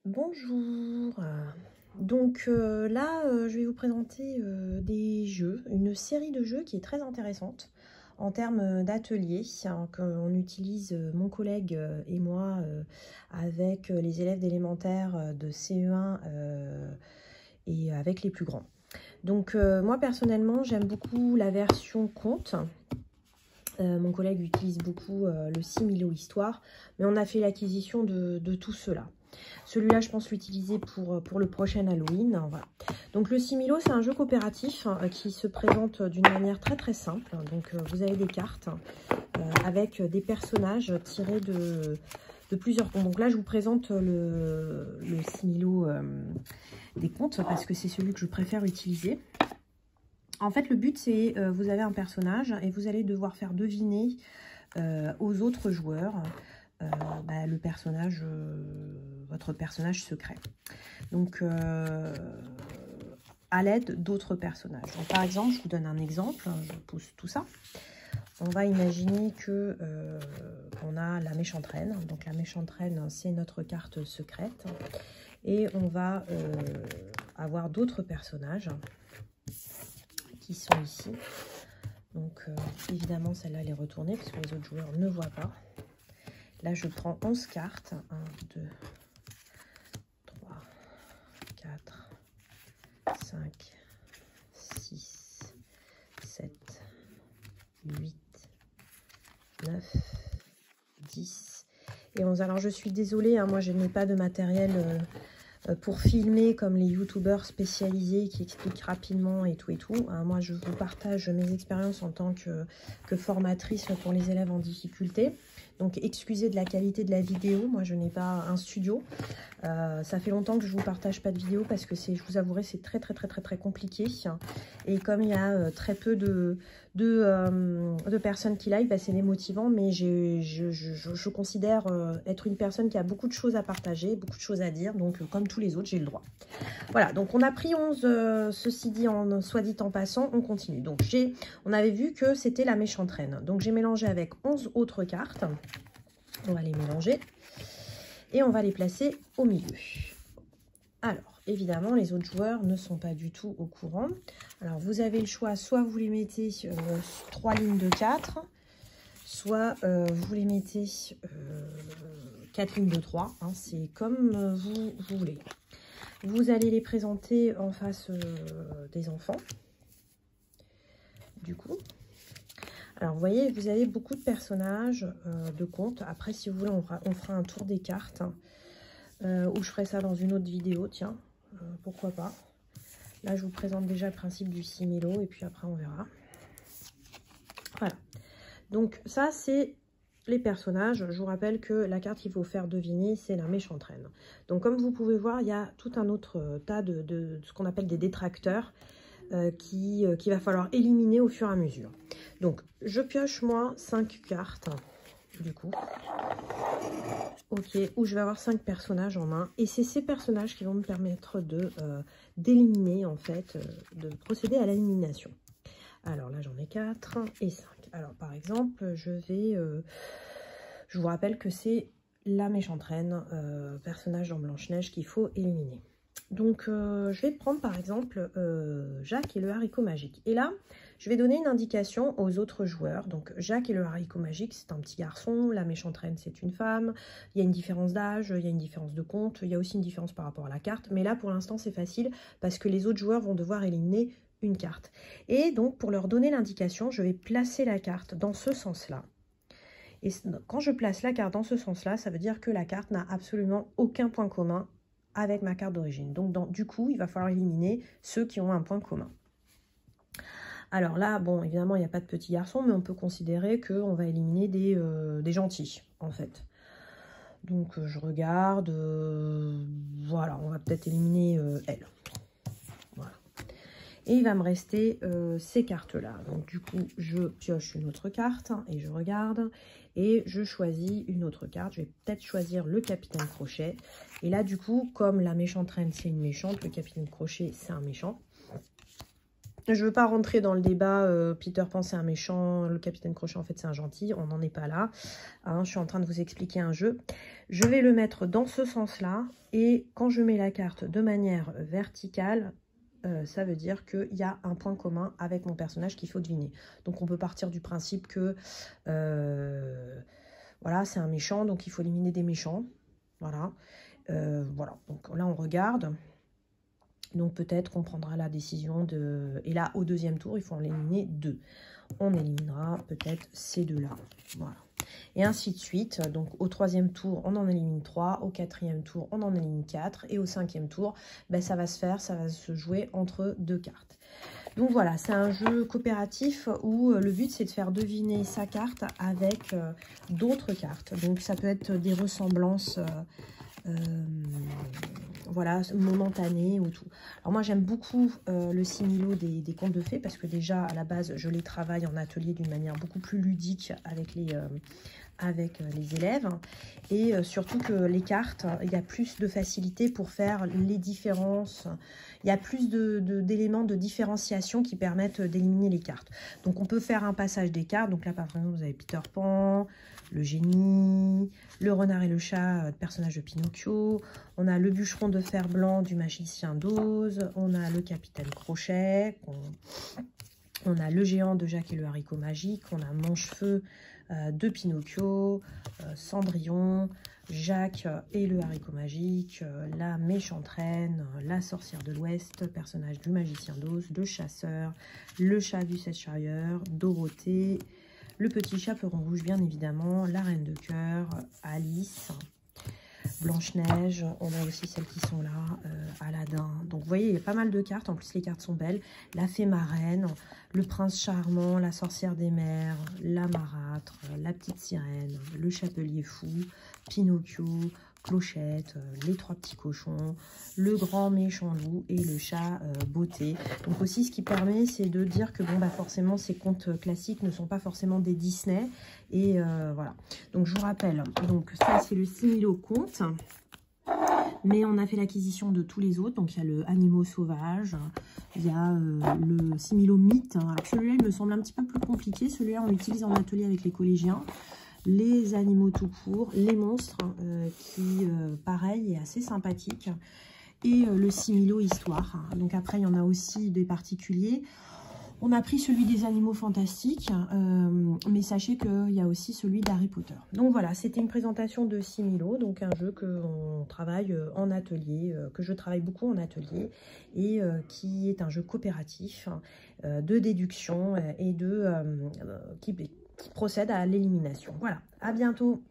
Bonjour. Là, je vais vous présenter des jeux, une série de jeux qui est très intéressante en termes d'atelier, hein, qu'on utilise mon collègue et moi avec les élèves d'élémentaire de CE1 et avec les plus grands. Moi personnellement, j'aime beaucoup la version conte. Mon collègue utilise beaucoup le Similo Histoire, mais on a fait l'acquisition de tout cela. Celui-là, je pense l'utiliser pour le prochain Halloween. Voilà. Donc le Similo, c'est un jeu coopératif qui se présente d'une manière très très simple. Donc vous avez des cartes avec des personnages tirés de plusieurs contes. Donc là, je vous présente le Similo des contes parce que c'est celui que je préfère utiliser. En fait, le but, c'est vous avez un personnage et vous allez devoir faire deviner aux autres joueurs le personnage, votre personnage secret. Donc, à l'aide d'autres personnages. Donc, par exemple, je vous donne un exemple, je pousse tout ça. On va imaginer que on a la méchante reine. Donc, la méchante reine, c'est notre carte secrète. Et on va avoir d'autres personnages qui sont ici. Donc évidemment celle-là elle est retournée parce que les autres joueurs ne voient pas. Là je prends 11 cartes. 1, 2, 3, 4, 5, 6, 7, 8, 9, 10 et 11. Alors je suis désolée, hein, moi je n'ai pas de matériel pour filmer comme les youtubeurs spécialisés qui expliquent rapidement et tout et tout. Moi je vous partage mes expériences en tant que formatrice pour les élèves en difficulté. Donc excusez de la qualité de la vidéo, moi je n'ai pas un studio. Ça fait longtemps que je vous partage pas de vidéo parce que je vous avouerai c'est très compliqué. Et comme il y a très peu de personnes qui live, c'est démotivant, mais je considère être une personne qui a beaucoup de choses à partager, beaucoup de choses à dire, donc comme tous les autres, j'ai le droit. Voilà, donc on a pris 11, ceci dit, soit dit en passant, on continue. Donc on avait vu que c'était la méchante reine, donc j'ai mélangé avec 11 autres cartes, on va les mélanger, et on va les placer au milieu. Alors, évidemment, les autres joueurs ne sont pas du tout au courant. Alors, vous avez le choix, soit vous les mettez 3 lignes de 4, soit vous les mettez 4 lignes de 3. Hein, c'est comme vous voulez. Vous allez les présenter en face des enfants. Du coup. Alors, vous voyez, vous avez beaucoup de personnages de contes. Après, si vous voulez, on fera un tour des cartes. Ou je ferai ça dans une autre vidéo, tiens. Pourquoi pas. Là, je vous présente déjà le principe du Similo et puis après, on verra. Voilà. Donc, ça, c'est les personnages. Je vous rappelle que la carte qu'il faut faire deviner, c'est la méchante reine. Donc, comme vous pouvez voir, il y a tout un autre tas de ce qu'on appelle des détracteurs qu'il va falloir éliminer au fur et à mesure. Donc, je pioche, moi, 5 cartes, du coup. Ok, où je vais avoir 5 personnages en main. Et c'est ces personnages qui vont me permettre d'éliminer, en fait, de procéder à l'élimination. Alors là, j'en ai 4 et 5. Alors, par exemple, je vous rappelle que c'est la méchante reine, personnage dans Blanche-Neige qu'il faut éliminer. Donc, je vais prendre, par exemple, Jacques et le haricot magique. Et là, je vais donner une indication aux autres joueurs. Donc, Jacques et le haricot magique, c'est un petit garçon. La méchante reine, c'est une femme. Il y a une différence d'âge, il y a une différence de compte. Il y a aussi une différence par rapport à la carte. Mais là, pour l'instant, c'est facile parce que les autres joueurs vont devoir éliminer une carte. Et donc, pour leur donner l'indication, je vais placer la carte dans ce sens-là. Et quand je place la carte dans ce sens-là, ça veut dire que la carte n'a absolument aucun point commun avec ma carte d'origine. Donc, du coup, il va falloir éliminer ceux qui ont un point commun. Alors là, bon, évidemment, il n'y a pas de petit garçon, mais on peut considérer qu'on va éliminer des gentils, en fait. Donc, je regarde. Voilà, on va peut-être éliminer elle. Voilà. Et il va me rester ces cartes-là. Donc, du coup, je pioche une autre carte et je regarde. Et je choisis une autre carte. Je vais peut-être choisir le capitaine Crochet. Et là, du coup, comme la méchante reine, c'est une méchante, le capitaine Crochet, c'est un méchant. Je ne veux pas rentrer dans le débat, Peter Pan c'est un méchant, le Capitaine Crochet en fait c'est un gentil, on n'en est pas là. Hein, je suis en train de vous expliquer un jeu. Je vais le mettre dans ce sens-là, et quand je mets la carte de manière verticale, ça veut dire qu'il y a un point commun avec mon personnage qu'il faut deviner. Donc on peut partir du principe que, voilà, c'est un méchant, donc il faut éliminer des méchants. Voilà, voilà. Donc là on regarde. Donc peut-être qu'on prendra la décision de... Et là, au deuxième tour, il faut en éliminer 2. On éliminera peut-être ces 2-là. Voilà. Et ainsi de suite. Donc au troisième tour, on en élimine 3. Au quatrième tour, on en élimine 4. Et au cinquième tour, ben, ça va se jouer entre 2 cartes. Donc voilà, c'est un jeu coopératif où le but, c'est de faire deviner sa carte avec d'autres cartes. Donc ça peut être des ressemblances... voilà, momentané ou tout. Alors moi j'aime beaucoup le similo des contes de fées, parce que déjà à la base je les travaille en atelier d'une manière beaucoup plus ludique avec les élèves, et surtout que les cartes, il y a plus de facilité pour faire les différences, il y a plus d'éléments de différenciation qui permettent d'éliminer les cartes. Donc on peut faire un passage des cartes. Donc là par exemple vous avez Peter Pan, le génie, le renard et le chat, personnage de Pinocchio, on a le bûcheron de fer blanc du magicien d'Oz, on a le capitaine Crochet, on a le géant de Jacques et le haricot magique, on a Manchefeu de Pinocchio, Cendrillon, Jacques et le haricot magique, la méchante reine, la sorcière de l'Ouest, personnage du magicien d'Oz, le chasseur, le chat du Cheshire, Dorothée, le petit chaperon rouge bien évidemment, la reine de cœur, Alice, Blanche-Neige, on a aussi celles qui sont là, Aladdin. Donc vous voyez, il y a pas mal de cartes, en plus les cartes sont belles. La fée marraine, le prince charmant, la sorcière des mers, la marâtre, la petite sirène, le chapelier fou, Pinocchio, Clochette, les 3 petits cochons, le grand méchant loup et le chat beauté. Donc aussi ce qui permet, c'est de dire que bon bah forcément ces contes classiques ne sont pas forcément des Disney, et voilà. Donc je vous rappelle, donc ça c'est le similo conte, mais on a fait l'acquisition de tous les autres. Donc il y a le animaux sauvages, il y a le similo mythe. Alors celui-là il me semble un petit peu plus compliqué, celui-là on l'utilise en atelier avec les collégiens. Les animaux tout court, les monstres, qui, pareil, est assez sympathique. Et le similo histoire. Donc après, il y en a aussi des particuliers. On a pris celui des animaux fantastiques, mais sachez qu'il y a aussi celui d'Harry Potter. Donc voilà, c'était une présentation de similo, donc un jeu qu'on travaille en atelier, que je travaille beaucoup en atelier, et qui est un jeu coopératif de déduction et qui procède à l'élimination. Voilà, à bientôt.